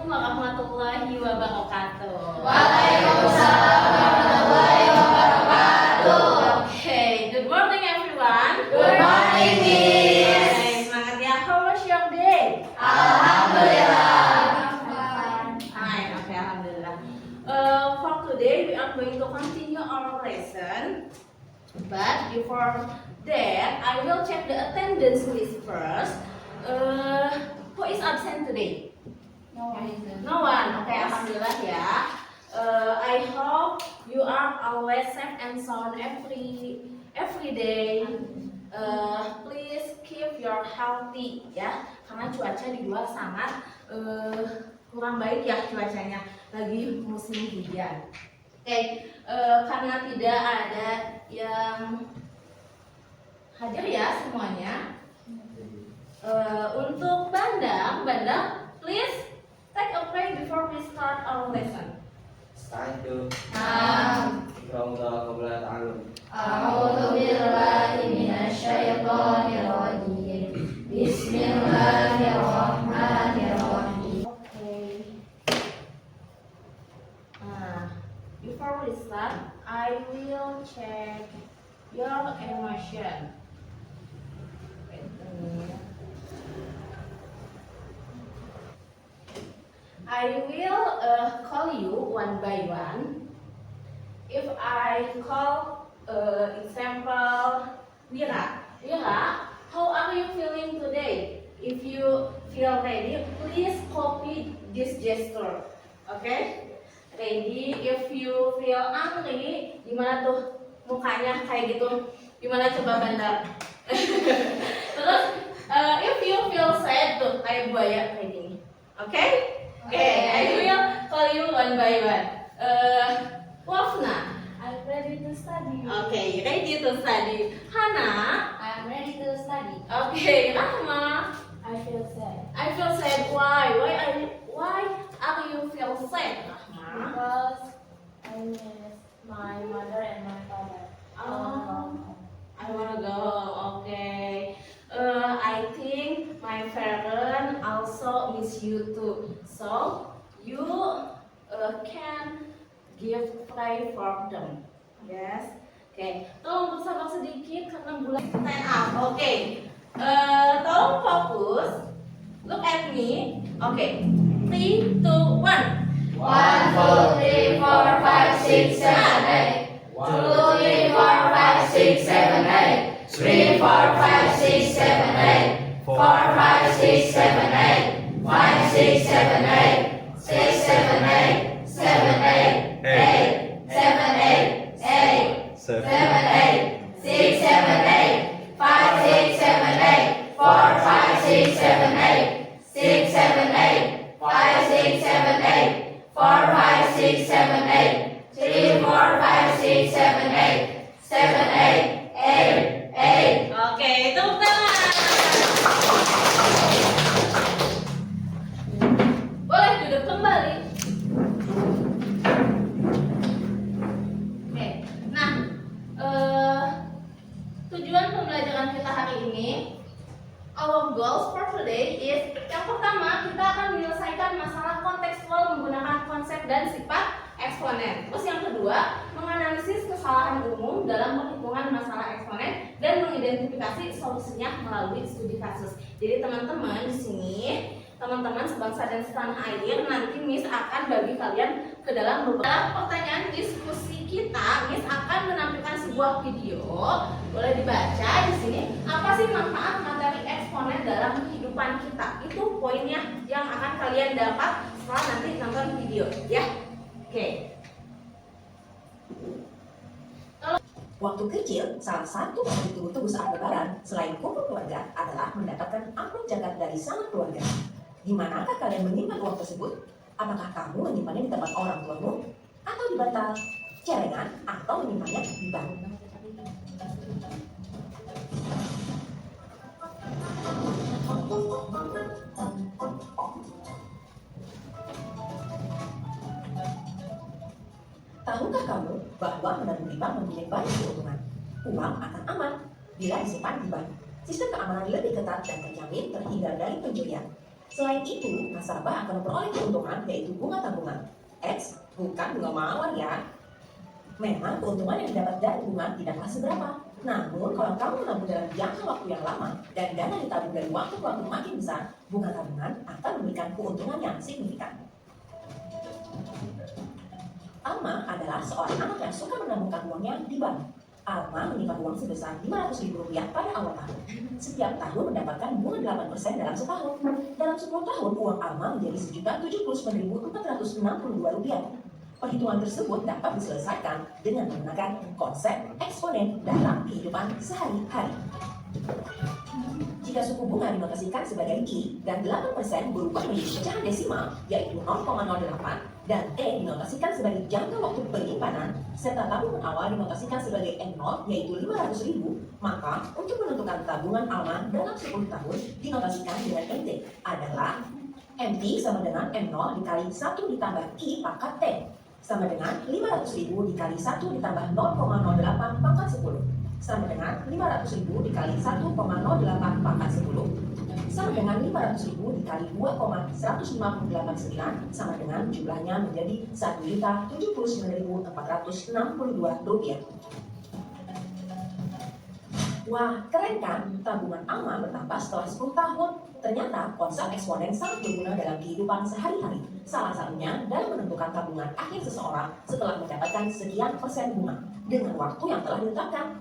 warahmatullahi wabarakatuh. Waalaikumsalam warahmatullahi wabarakatuh. Okay, good morning everyone. Good morning, Miss. Okay, semangat ya. How was your day? Alhamdulillah. Fine. Okay, alhamdulillah. For today we are going to continue our lesson. But before that, I will check the attendance list first. Who is absent today? No one. Okay, alhamdulillah ya. I hope you are always safe and sound every day. Please keep your healthy ya. Karena cuaca di luar sangat kurang baik ya cuacanya. Lagi musim hujan. Oke, karena tidak ada yang hadir ya semuanya. Untuk Bandang, please take a pray before we start our lesson. Satu. A'udzu billahi minasyaitonir rajim. Bismillahirrahmanirrahim. Okay. Before we start, I will check your emotion. Wait a minute. I will call you one by one. If I call example Wira, how are you feeling today? If you feel ready, please copy this gesture. Okay? Ready? If you feel angry, gimana tuh mukanya kayak gitu? Gimana coba Bandar? Terus if you feel sad tuh kayak buaya kayak gini. Okay? Okay, I will call you one by one. Wafna, I'm ready to study. okay, ready to study. Hana, I'm ready to study. okay. Rahma, I feel sad I feel sad. Why? Why are you feel sad, Rahma? because I miss my mother and my father. I wanna go. Okay. I think my parents also miss you too. So you can give pray for them. Yes. Okay. Tolong bersabar sedikit karena bulan stand up. Okay. Tolong fokus. Look at me. Okay. 3, 2, 1. 1, 2, 3, 4, 5, 6, 7, 8. 2, 3, 4, 5, 6, 7, 8. 3, 4, 5, 6, 7, 8. 4, 5, 6, 7, 8. 5, 6, 7, 8. 6, 7, 8. 7, 8. 8. 7, 8. 8. 7, 8. 6, 7, 8. 5, 6, 7, 8. 4, 5, 6, 7, 8. 6, 7, 8. 5, 6, 7, 8. 4, 5, 6, 7, 8. 3, 4, 5, 6, 7, 8. 7, 8. 8. 8. Oke, tepuk tangan. Boleh duduk kembali. Oke, nah tujuan pembelajaran kita hari ini, our goals for today is yang pertama kita akan menyelesaikan masalah kontekstual menggunakan konsep dan sifat eksponen. Terus yang kedua, menganalisis kesalahan umum dalam perhitungan masalah eksponen dan mengidentifikasi solusinya melalui studi kasus. Jadi teman-teman di sini, teman-teman sebangsa dan setanah air, nanti Miss akan bagi kalian ke dalam beberapa pertanyaan diskusi kita. Miss akan menampilkan sebuah video, boleh dibaca di sini. Apa sih manfaat materi eksponen dalam kehidupan kita? Itu poinnya yang akan kalian dapat setelah nanti nonton video, ya. Oke. Waktu kecil, salah satu yang ditunggu-tunggu saat lebaran selain kumpul keluarga adalah mendapatkan amplop zakat dari sanak keluarga. Di manakah kalian menyimpan uang tersebut? Apakah kamu menyimpannya di tempat orang tuamu? Atau di bantal celengan? Atau menyimpannya di bank? Tahukah kamu bahwa menabung di bank mempunyai banyak keuntungan? Uang akan aman bila disimpan di bank. Sistem keamanan lebih ketat dan terjamin terhindar dari pencurian. Selain itu, nasabah akan memperoleh keuntungan yaitu bunga tabungan. X, bukan bunga mawar ya. Memang keuntungan yang didapat dari bunga tidaklah seberapa. Namun, kalau kamu menabung dalam jangka waktu yang lama dan dana ditabung dari waktu ke waktu makin besar, bunga tabungan akan memberikan keuntungan yang signifikan. Alma adalah seorang anak yang suka menabungkan uangnya di bank. Alma menyimpan uang sebesar Rp500.000 pada awal tahun. Setiap tahun mendapatkan bunga 8% dalam setahun. Dalam 10 tahun, uang Alma menjadi Rp1.079.462. Perhitungan tersebut dapat diselesaikan dengan menggunakan konsep eksponen dalam kehidupan sehari-hari. Jika suku bunga dinotasikan sebagai I dan 8% berubah menjadi pecahan desimal, yaitu 0,08, dan E dinotasikan sebagai jangka waktu penyimpanan, serta tabungan awal dinotasikan sebagai M0, yaitu Rp500.000, maka untuk menentukan tabungan Alma dalam 10 tahun dinotasikan dengan MT adalah MT sama dengan M0 dikali 1 ditambah I pangkat T, sama dengan Rp500.000 dikali 1 ditambah 0,08 pangkat 10, sama dengan Rp500.000 dikali 1,08 pangkat 10, sama dengan Rp500.000 dikali 2,1589, sama dengan jumlahnya menjadi Rp1.079.462. Wah, keren kan? Tabungan Alma bertambah setelah 10 tahun. Ternyata konsep eksponen sangat berguna dalam kehidupan sehari-hari. Salah satunya dalam menentukan tabungan akhir seseorang setelah mendapatkan sekian persen bunga dengan waktu yang telah ditetapkan.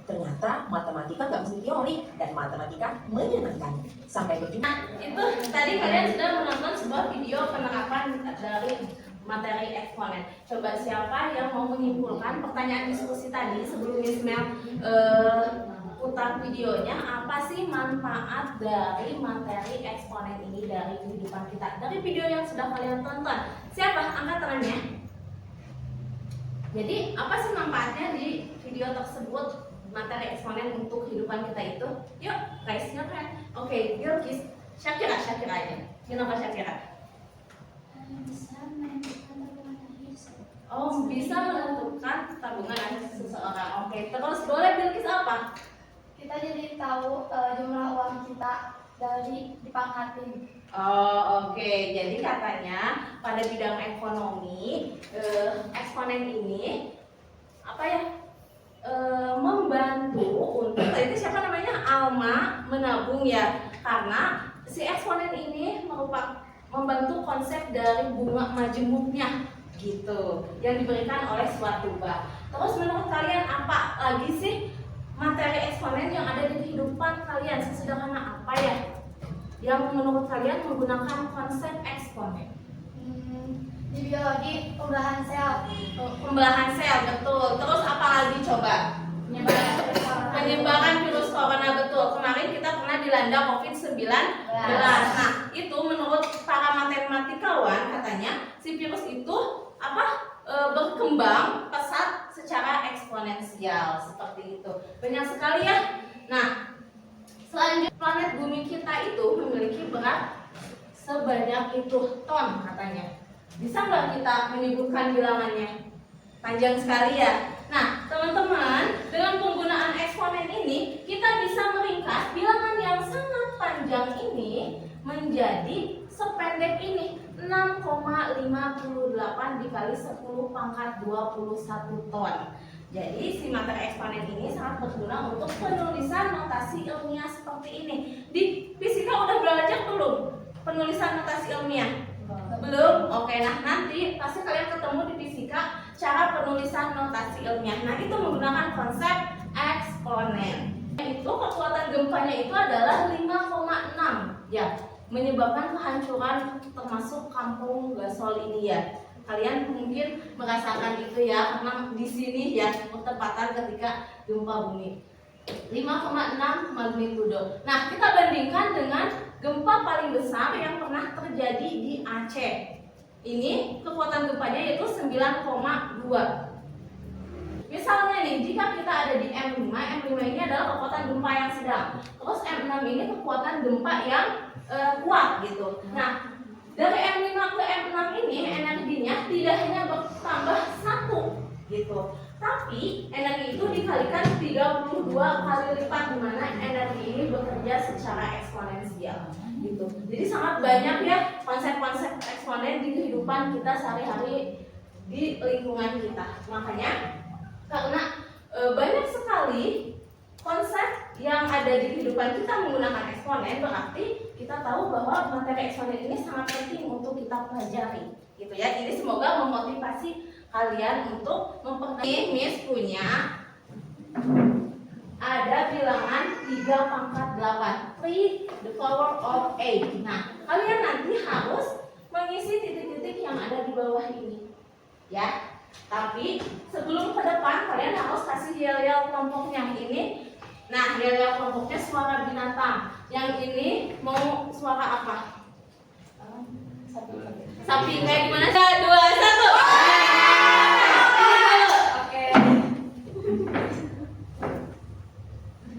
Ternyata matematika gak mesti teori dan matematika menyenangkan. Sampai berjumpa. Itu tadi kalian sudah menonton sebuah video penerapan dari materi eksponen. Coba siapa yang mau menyimpulkan pertanyaan diskusi tadi sebelum Miss Mel putar videonya, apa sih manfaat dari materi eksponen ini dari kehidupan kita? Dari video yang sudah kalian tonton, siapa? Angkat tangannya. Jadi apa sih manfaatnya di video tersebut, materi eksponen untuk kehidupan kita itu? Yuk, guys, silakan. Oke, Bilkis, Syakira aja. Kenapa Syakira? Oh, bisa menentukan tabungan seseorang. Oke, terus boleh Bilkis apa? Kita jadi tahu jumlah uang kita dari dipangkatin. Oh, oke. Jadi katanya pada bidang ekonomi, eksponen ini apa ya? Membantu untuk itu siapa namanya? Alma menabung ya. Karena si eksponen ini membantu konsep dari bunga majemuknya gitu yang diberikan oleh suatu bank. Terus menurut kalian apa lagi sih materi eksponen yang ada di kehidupan kalian? Sesederhana apa ya yang menurut kalian menggunakan konsep eksponen? Di biologi pembelahan sel. Pembelahan sel, betul. Terus apa lagi coba? Penyebaran virus corona, betul. Kemarin kita pernah dilanda COVID-19. Nah, itu menurut para matematikawan katanya si virus itu berkembang pesat secara eksponensial seperti itu. Banyak sekali ya. Nah, selanjutnya planet bumi kita itu memiliki berat sebanyak itu ton katanya. Bisa nggak kita menyebutkan bilangannya? Panjang sekali ya. Nah, teman-teman, dengan penggunaan eksponen ini kita bisa meringkas bilangan yang sangat panjang ini menjadi sependek ini, 6,58 dikali 10 pangkat 21 ton. Jadi si materi eksponen ini sangat berguna untuk penulisan notasi ilmiah seperti ini. Di fisika udah belajar belum penulisan notasi ilmiah? Belum? Oke, nah nanti pasti kalian ketemu di fisika cara penulisan notasi ilmiah. Nah, itu menggunakan konsep eksponen. Itu kekuatan gempanya itu adalah 5,6 ya, menyebabkan kehancuran termasuk kampung Gasol ini ya. Kalian mungkin merasakan itu ya, karena di sini ya bertepatan ketika gempa bumi 5,6 magnitudo. Nah, kita bandingkan dengan gempa paling besar yang pernah terjadi di Aceh. Ini kekuatan gempanya yaitu 9,2. Misalnya nih, jika kita ada di M5 ini adalah kekuatan gempa yang sedang. Terus M6 ini kekuatan gempa yang kuat gitu. Nah, dari M5 ke M6 ini energinya tidak hanya bertambah 1 gitu, Tapi energi itu dikalikan 32 kali lipat, di mana energi ini bekerja secara eksponensial gitu. Jadi sangat banyak ya konsep-konsep eksponen di kehidupan kita sehari-hari di lingkungan kita. Makanya karena banyak sekali konsep yang ada di kehidupan kita menggunakan eksponen, berarti kita tahu bahwa materi eksponen ini sangat penting untuk kita pelajari gitu ya. Jadi semoga memotivasi kalian untuk memperbaiki. Miss punya ada bilangan 3 pangkat 8, 3 the power of 8. Nah, kalian nanti harus mengisi titik-titik yang ada di bawah ini ya. Tapi sebelum ke depan kalian harus kasih yel-yel kelompok yang ini. Nah, yel-yel kelompoknya suara binatang. Yang ini mau suara apa? Sapi. Kayak gimana? 3, 2, 1. Oke.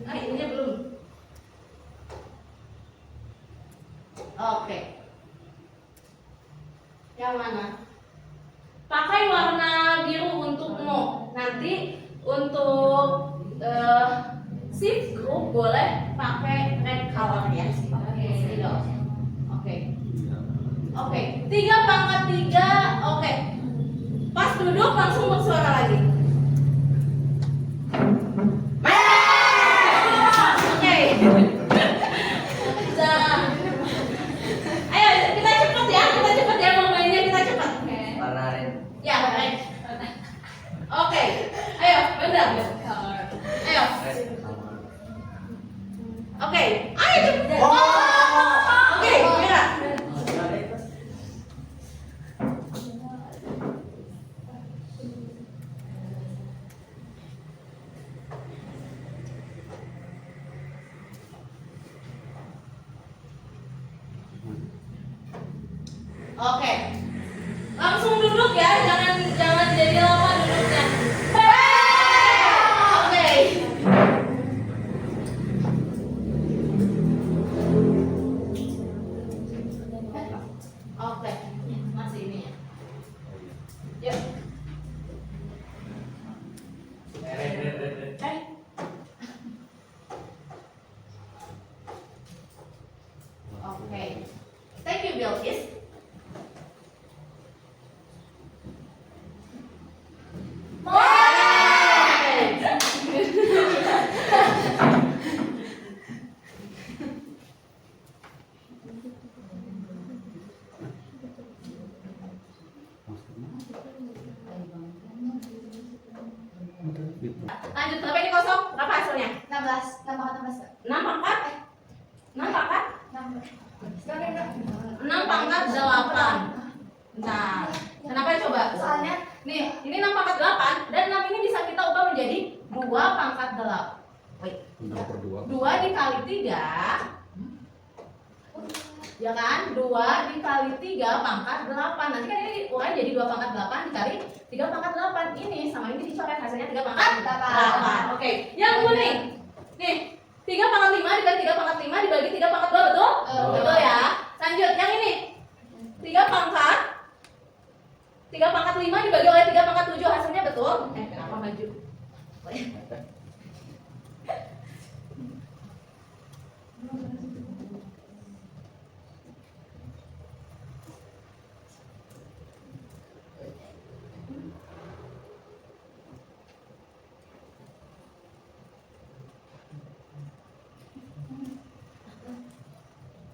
Ah, ininya belum. Oke. Yang mana? Pakai warna biru untuk no. Nanti untuk shift group boleh pakai red color ya. Oke. 3 pangkat 3. Oke. Pas duduk langsung bersuara lagi. Oke. Ayo kita cepet ya mau mainnya, kita cepet. Ya, baik. Oke. Ayo, benar. Ayo. Oke. Ayo cepet. Oke, merah. Oke. Langsung duduk ya, jangan jadi lama duduknya. Oke. Oke. Masih ini ya. Yuk. Oke. Thank you, Bilkis. Lanjut, berapa ini kosong? Berapa hasilnya? 16 pangkat 6 pangkat? 6 pangkat? 6 pangkat 8. Nah, kenapa coba? Soalnya Nih, ini 6 pangkat 8 dan 6 ini bisa kita ubah menjadi 2 pangkat 8. Wait. 2 dikali 3. Ya kan? 2 dikali 3 pangkat 8. Nanti kan ini uraian jadi 2 pangkat 8 dikali 3 pangkat 8. Ini sama ini dicoret, hasilnya 3 pangkat 8. Oke. Yang kuning. Nih, 3 pangkat 5 dikali 3 pangkat 5 dibagi 3 pangkat 2, betul? Betul ya. Lanjut, yang ini. 3 pangkat 5 dibagi oleh 3 pangkat 7, hasilnya betul? Kenapa maju?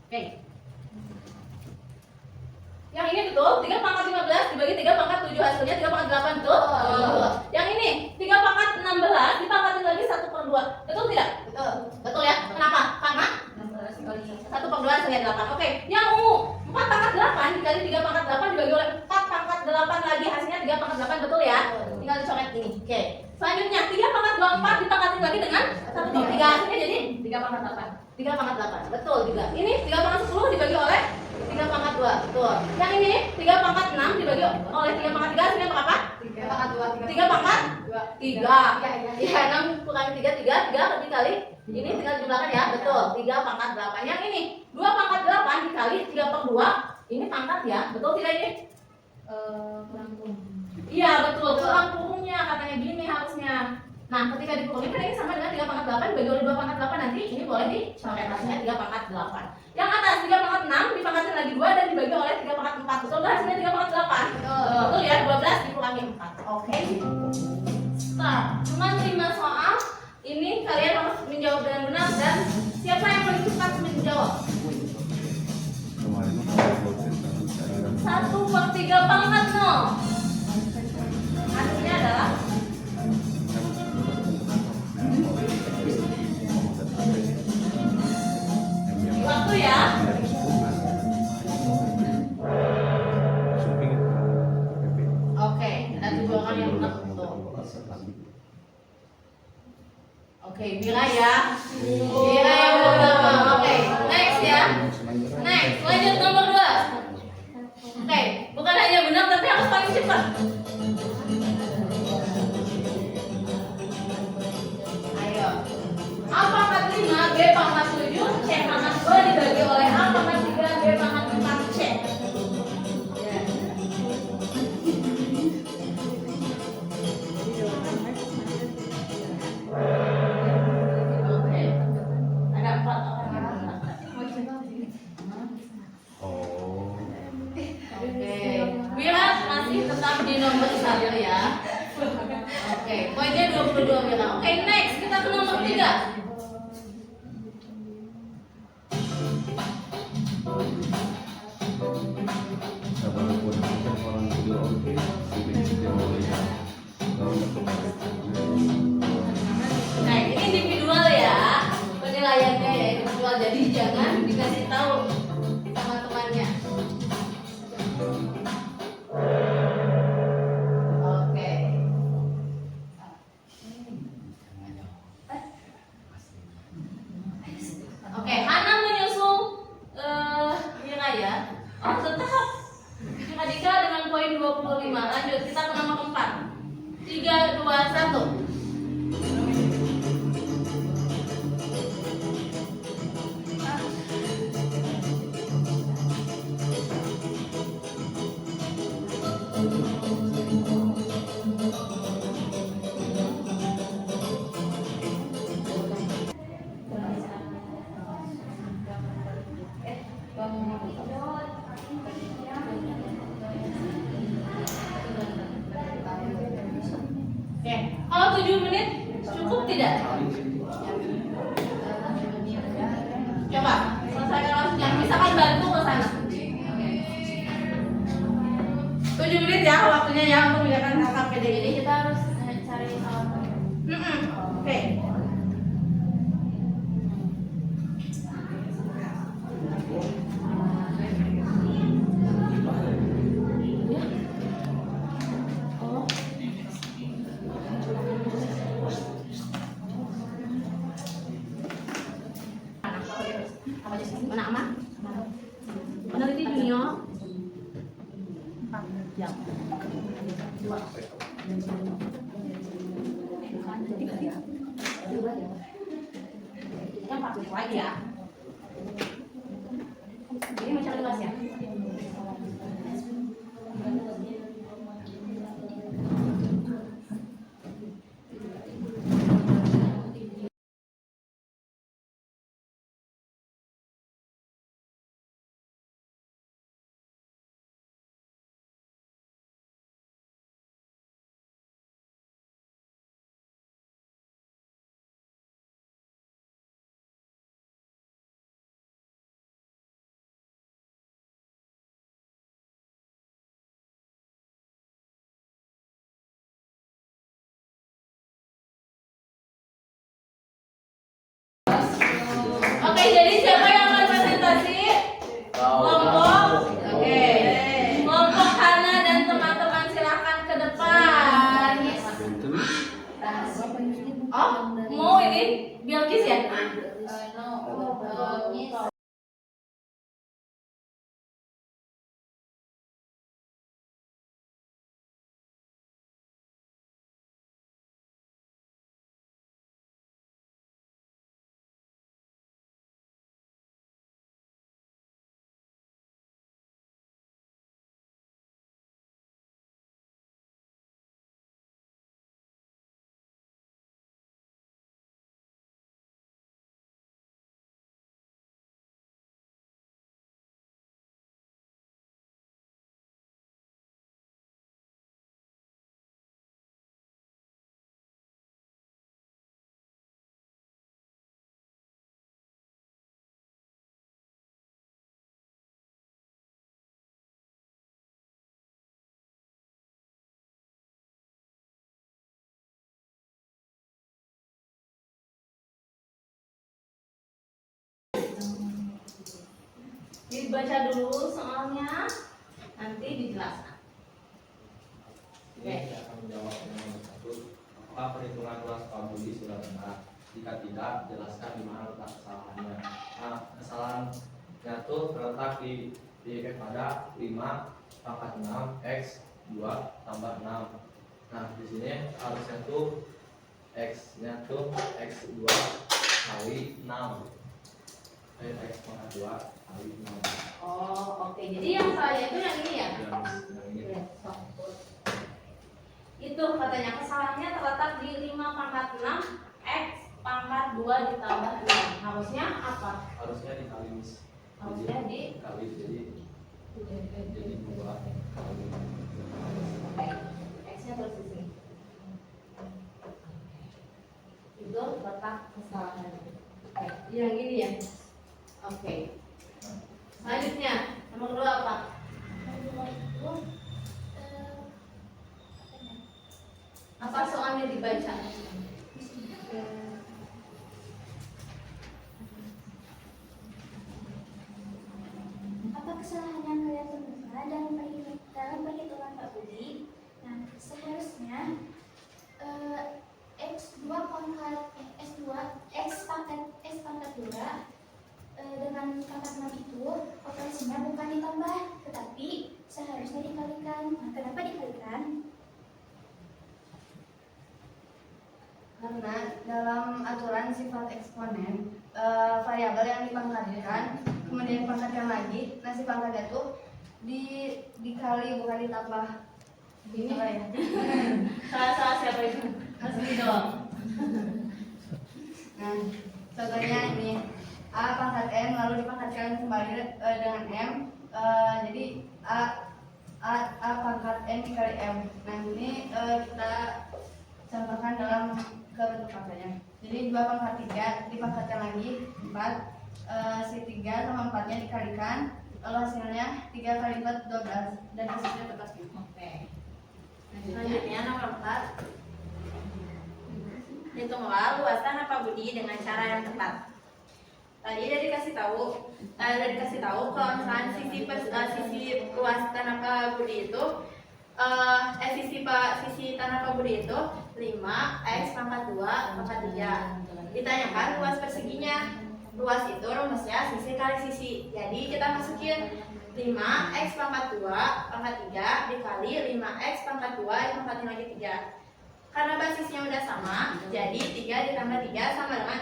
Oke. Yang ini betul, 3 pangkat 15 dibagi 3 pangkat 7, hasilnya 3 pangkat 8, betul? Betul. Yang ini, 3 pangkat 16 dipangkatin lagi 1/2, betul tidak? betul. Betul ya, kenapa? Karena 1/2 hasilnya 8. Oke, yang ungu, 4 pangkat 8 dikali 3 pangkat 8 dibagi oleh 4 pangkat 8 lagi, hasilnya 3 pangkat 8, betul ya? Tinggal dicoret ini. Oke. Selanjutnya, 3 pangkat 24 dipangkatin lagi dengan 1/3, hasilnya jadi 3 pangkat 8. 3 pangkat 8, betul juga. Ini 3 pangkat 10 dibagi oleh 3 pangkat 2, betul. Yang ini 3 pangkat 6 dibagi oleh 3 pangkat 3, hasilnya berapa? 3 pangkat 2. 3 pangkat 3. Iya. Ya, 6 kurangi 3 dikali. Ini tinggal dijumlahkan ya, betul. 3 pangkat 8. Yang ini 2 pangkat 8 dikali 3/2. Ini pangkat ya, betul tidak ini? Kurang. Iya, betul. Kurang kurungnya. bentuknya, katanya gini harusnya. Nah, ketika dikurangin kan ini sama dengan 3 pangkat 8 dibagi oleh 2 pangkat 8, nanti ini boleh dicoret hasilnya 3 pangkat 8. Yang atas 3 pangkat 6 dipangkatin lagi 2 dan dibagi oleh 3 pangkat 4. Betul nggak hasilnya 3 pangkat 8? Betul ya, 12 dikurangi 4. Oke. Start. Cuma 5 soal. Ini kalian harus menjawab dengan benar dan siapa yang paling cepat menjawab? 1/3 pangkat 0. Hasilnya adalah waktu ya. Oke, ada 7 orang yang benar betul. Oke, Mira ya. Mira yang pertama. Oke, next ya. Next, lanjut nomor 2. Oke, bukan hanya benar tapi harus paling cepat. Ayo. A pangkat 5, B pangkat 7, C pangkat 2 dibagi oleh A pangkat 3, B pangkat 4, C. Oke. Ada 4 orang. Oke. Mira masih tetap di nomor 1 ya. Oke, poinnya 22 Mira. Oke, next kita ke nomor 3. Nah, ini individual ya. Penilaiannya ya individual. Jadi jangan dikasih tahu sama temannya. Oke. Oke, Hana menyusul Mira ya. Oh, tetap Mira Dika dengan poin 25. Lanjut, kita ke nomor 4. 3, 2, 1. Oke, kalau 7 menit cukup tidak? Coba selesaikan langsung. Misalkan bantu ke sana. 7 menit ya waktunya ya untuk mengerjakan KKPD ini. Kita harus cari Oke. Mana Ama? Mana itu Junior? 4 jam. 2. Yang 40 lagi ya. Ini macam luas ya. Dibaca dulu soalnya, nanti dijelaskan. Ini saya akan menjawab yang nomor 1. Apakah perhitungan luas Pak Budi sudah benar? Jika tidak, jelaskan di mana letak kesalahannya. Nah, kesalahannya tuh terletak di pada 5 pangkat 6 X 2 tambah 6. Nah, di sini harusnya tuh X-nya tuh X2 kali 6. X pangkat 2 kali 6. Oh, oke. Jadi yang salahnya itu yang ini ya? Yang ini. Ya, so. Itu katanya kesalahannya terletak di 5 pangkat 6 X pangkat 2 ditambah 6. Harusnya apa? Harusnya dikali mis. Harusnya Dikali jadi 2 kali. X-nya terus di sini. Itu letak kesalahan. Oke, yang ini ya. Oke. Selanjutnya, nomor 2 apa? Nomor 2 Apa soalnya dibaca? apa kesalahan yang kalian temukan dalam perhitungan Pak Budi? Nah, seharusnya X2 pangkat X pangkat 2 dengan pangkat 6 itu operasinya bukan ditambah, tetapi seharusnya dikalikan. Nah, kenapa dikalikan? Karena dalam aturan sifat eksponen, variabel yang dipangkatkan kemudian dipangkatkan lagi, nah si pangkatnya tuh dikali bukan ditambah. Ini Apa ya? salah siapa itu? Asli dong. Nah, contohnya ini A pangkat N lalu dipangkatkan kembali dengan M, jadi A pangkat N dikali M. Nah ini kita contohkan dalam bentuk angkanya. Jadi 2 pangkat 3 dipangkatkan lagi 4, si 3 sama 4 nya dikalikan, lalu hasilnya 3 kali 4 12 dan hasilnya tepat. Oke. Selanjutnya nomor 4. Hitunglah luasan apa Budi dengan cara yang tepat. Tadi udah dikasih tahu kalau misalnya sisi luasan apa Budi itu sisi tanah Pak Budi itu 5 X pangkat 2 pangkat 3. Ditanyakan luas perseginya. Luas itu rumusnya sisi kali sisi. Jadi kita masukin 5 X pangkat 2 pangkat 3 dikali 5 X pangkat 2 dipangkatin lagi 3. Karena basisnya udah sama, jadi 3 ditambah 3 sama dengan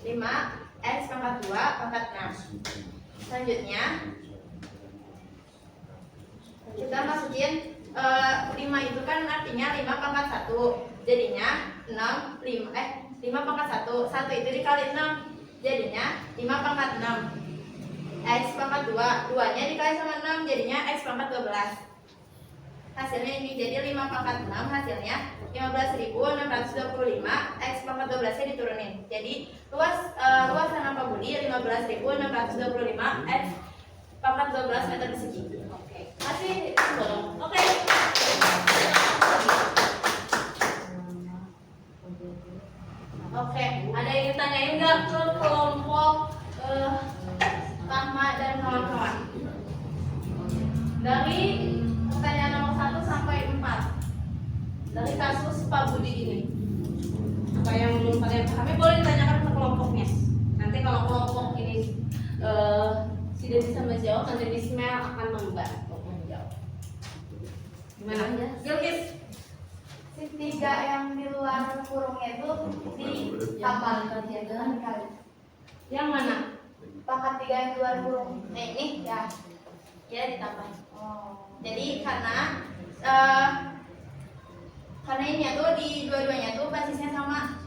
6. 5 X pangkat 2 pangkat 6. Selanjutnya kita masukin 5 itu kan artinya 5 pangkat 1, jadinya 5 pangkat 1 itu dikali 6, jadinya 5 pangkat 6. X pangkat 2 nya dikali sama 6, jadinya X pangkat 12. Hasilnya ini, jadi 5 pangkat 6 hasilnya 15.625, X pangkat 12 nya diturunin. Jadi luasan apa Budi 15.625, X pangkat 12 meter persegi. Oke, masih belum? Oke. Oke, ada yang ditanyain nggak ke kelompok Rahma dan kawan-kawan? Dari pertanyaan nomor 1 sampai 4 dari kasus Pak Budi ini, apa yang belum kalian pahami boleh ditanyakan ke kelompoknya. Nanti kalau kelompok ini tidak bisa menjawab, nanti Ismail akan membantu menjawab. Gimana? Gilkis? Si 3 yang di luar kurungnya itu ditambah dengan dikali. Yang mana? Pangkat 3 yang di luar kurung. Nah ini Ya. ya ditambah. Oh. Jadi karena ini tuh di dua-duanya tuh basisnya sama.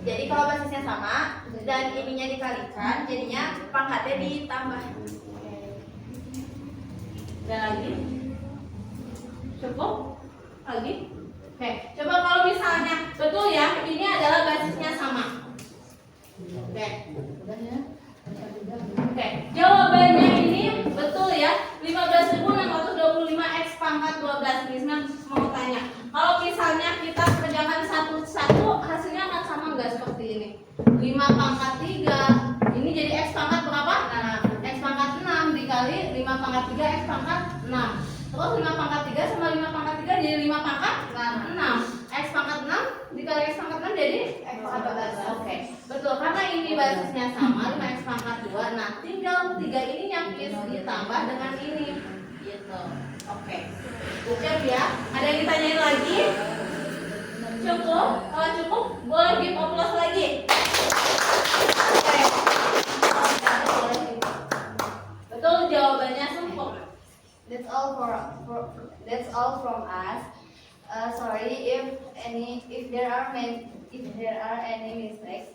Jadi kalau basisnya sama dan ininya dikalikan, jadinya pangkatnya ditambah. Ada lagi? Cukup? Lagi? Oke, coba kalau misalnya betul ya, ini adalah basisnya sama. Oke, Oke, jawabannya ini betul ya, 15.625 X pangkat 12. Misna mau tanya, kalau misalnya kita kerjakan satu-satu, hasilnya akan sama nggak seperti ini? 5 pangkat 3, ini jadi X pangkat berapa? Nah, X pangkat 6, 5x pangkat 6 jadi X pangkat 12. Oke, betul, karena ini basisnya sama 5x pangkat 2. Nah, tinggal 3 ini yang ditambah dengan ini gitu. Oke, cukup ya. Ada yang ditanyain lagi? Cukup? Kalau cukup boleh give applause lagi. Oke. Betul, jawabannya sempurna. That's all from us. Sorry if there are any mistakes.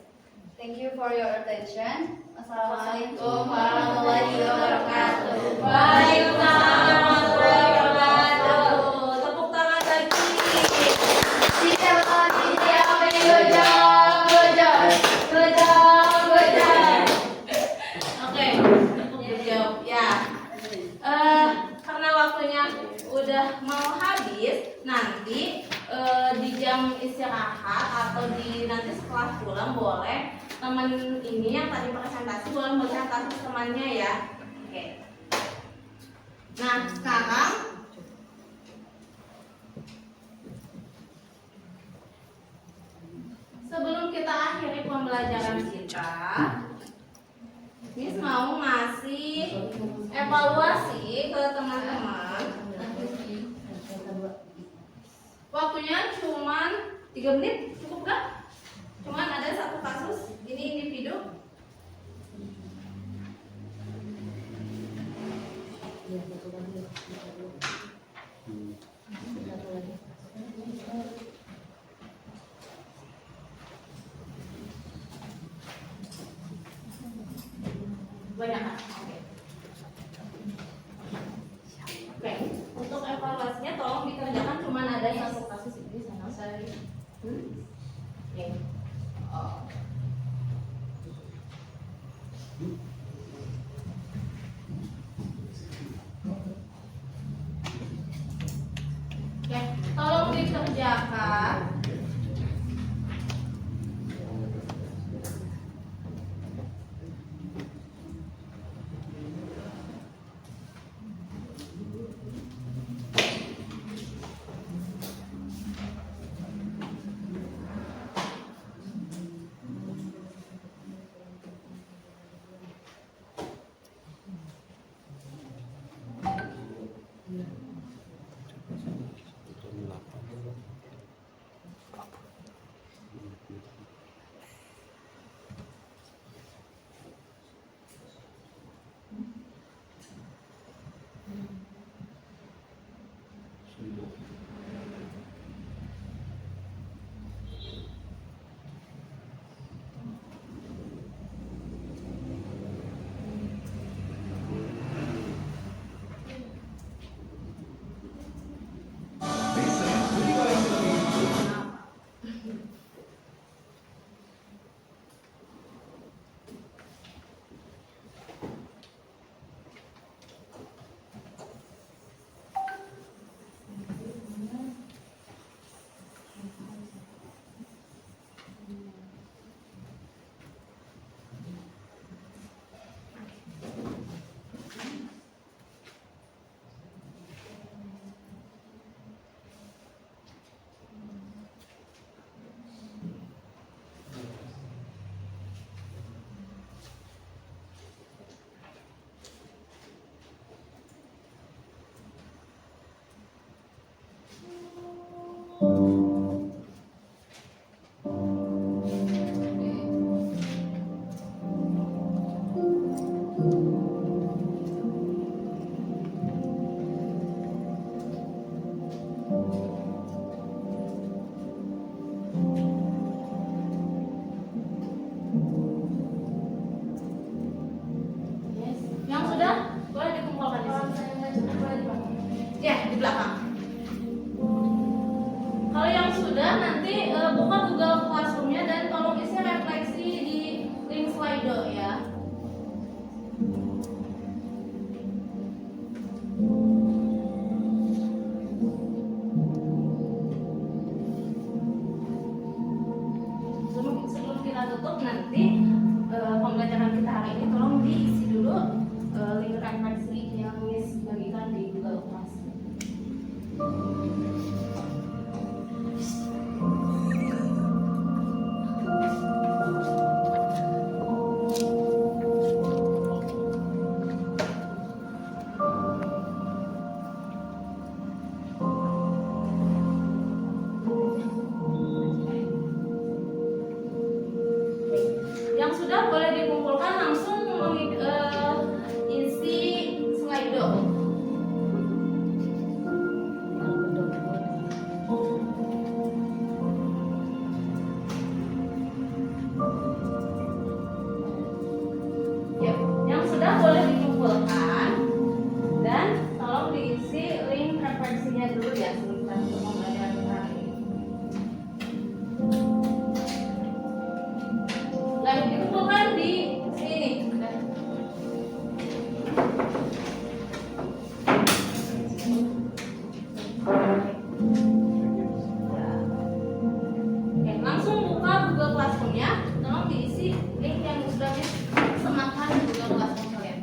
Thank you for your attention. Assalamualaikum warahmatullahi wabarakatuh. Waalaikumsalam warahmatullahi wabarakatuh. Tepuk tangan lagi. Teacher, good job, good job, good job, good job. Oke, cukup dijawab ya. Karena waktunya udah mau habis, nanti di jam istirahat atau nanti setelah pulang boleh teman ini yang tadi presentasi boleh melihat kasus temannya ya. Oke. Nah sekarang sebelum kita akhiri pembelajaran kita, Miss mau ngasih evaluasi ke teman-teman. Waktunya cuman 3 menit, cukup gak? Cuman ada satu kasus, ini individu. Banyak kan? Oke, untuk evaluasinya tolong dikerjakan, cuman ada satu kasus ini sama saya. Oke. Oh. Oke, tolong dikerjakan. sudah boleh dikumpulkan langsung isi Slido. Yuk, yang sudah boleh dikumpulkan dan tolong diisi link referensinya dulu ya sebelum kita pembelajaran hari ini. Lagi dikumpulkan di sini. Oke, langsung buka Google Classroom-nya. Tolong diisi link yang sudah disemakan di Google Classroom kalian.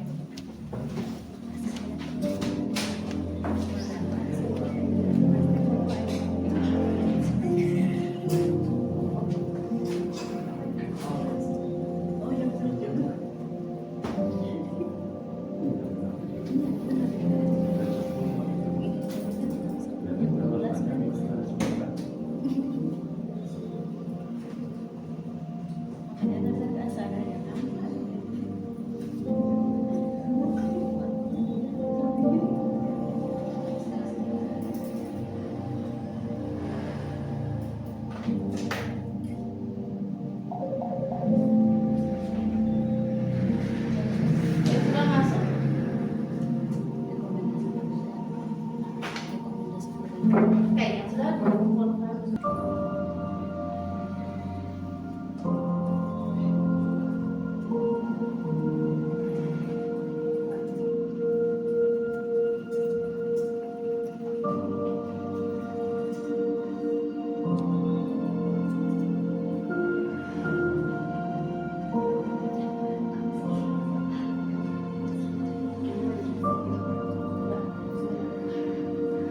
Ya, sudah masuk. Oke, yang sudah dikumpulkan.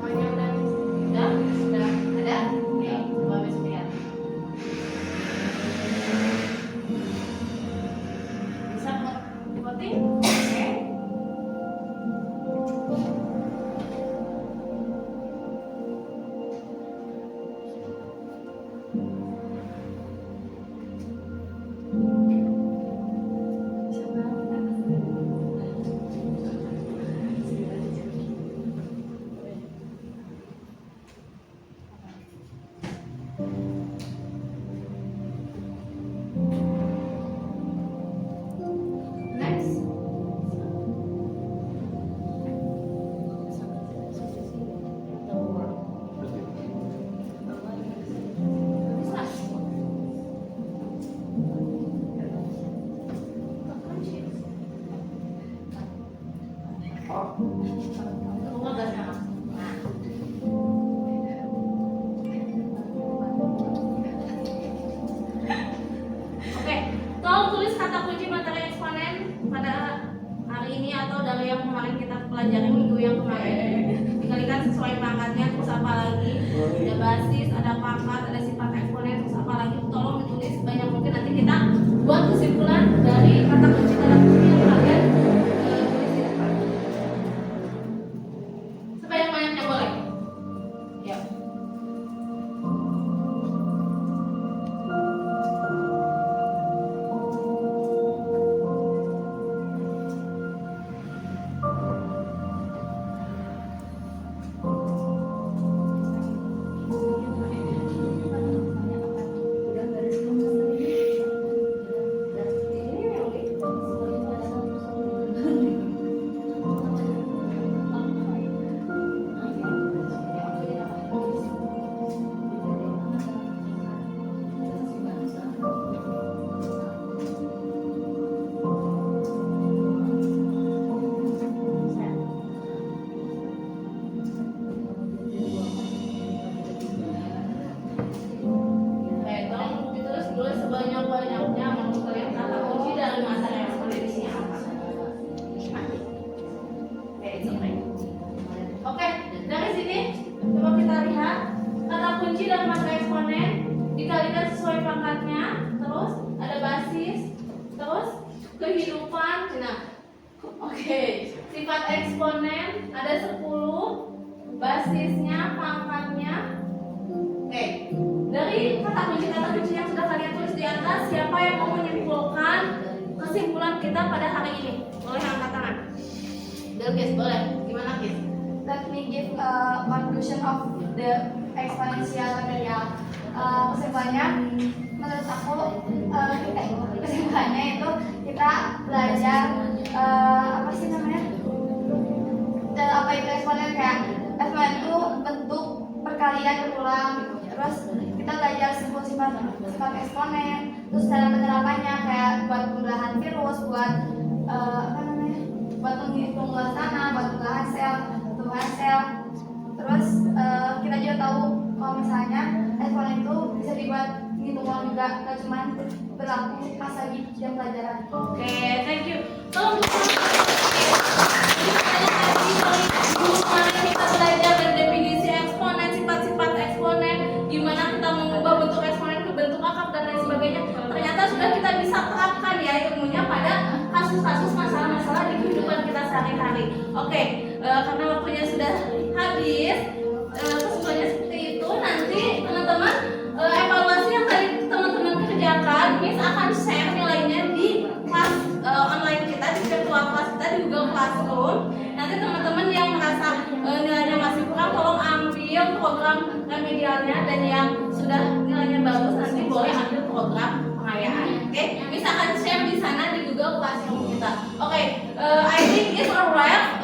Semuanya sudah ada? Oke, coba bisa lihat. Bisa voting? Oke. Next. Oke, tolong tulis kata kunci materi eksponen pada hari ini atau dari yang kemarin kita pelajari minggu yang kemarin. Dikalikan sesuai pangkatnya, terus apa lagi? Ada basis, ada pangkat, ada sifat eksponen, terus apa lagi? Tolong ditulis sebanyak mungkin, nanti kita buat kesimpulan dari kata kunci yang kalian tulis di depan. Sebanyak-banyaknya boleh. Ya. Oke, tolong ditulis dulu sebanyak-banyaknya menurut kalian kata kunci dari materi eksponen di sini apa? Oke, it's okay. Oke, dari sini coba kita lihat kata kunci dari materi eksponen dikalikan sesuai pangkatnya, terus ada basis, terus kehidupan. Nah, oke, sifat eksponen ada 10, basisnya, pangkatnya. Oke, dari kata kunci yang sudah kalian tulis di atas, siapa yang mau menyimpulkan kesimpulan kita pada hari ini. Boleh angkat tangan. Bilkis, boleh. Gimana, Kis? Let me give a conclusion of the exponential material. Kesimpulannya, menurut aku, kesimpulannya itu kita belajar apa sih namanya? Dan apa itu eksponen, kayak eksponen itu bentuk perkalian berulang gitu. Terus kita belajar sifat eksponen, terus cara penerapannya kayak buat pembelahan virus, buat apa namanya? Buat menghitung jumlah tanah, buat pembelahan sel. Terus kita juga tahu kalau misalnya eksponen itu bisa dibuat ngitung ulang juga, nggak cuma berlaku pas lagi jam pelajaran. Oke, thank you. Kalau kemarin kita belajar dari definisi eksponen, sifat-sifat eksponen, gimana kita mengubah bentuk eksponen ke bentuk akar dan lain sebagainya. Ternyata sudah kita bisa terapkan ya ilmunya pada kasus-kasus masalah-masalah di kehidupan kita sehari-hari. Oke, karena waktunya sudah habis, kesimpulannya seperti itu. Nanti teman-teman evaluasi yang tadi teman-teman kerjakan, Miss akan share nilainya di kelas online kita, di virtual kelas kita di Google Classroom. Nanti teman-teman yang merasa nilainya masih kurang, tolong ambil program remedialnya, dan yang sudah nilainya bagus nanti boleh ambil program pengayaan. Oke, Miss akan share di sana di Google Classroom kita. Oke, I think it's alright.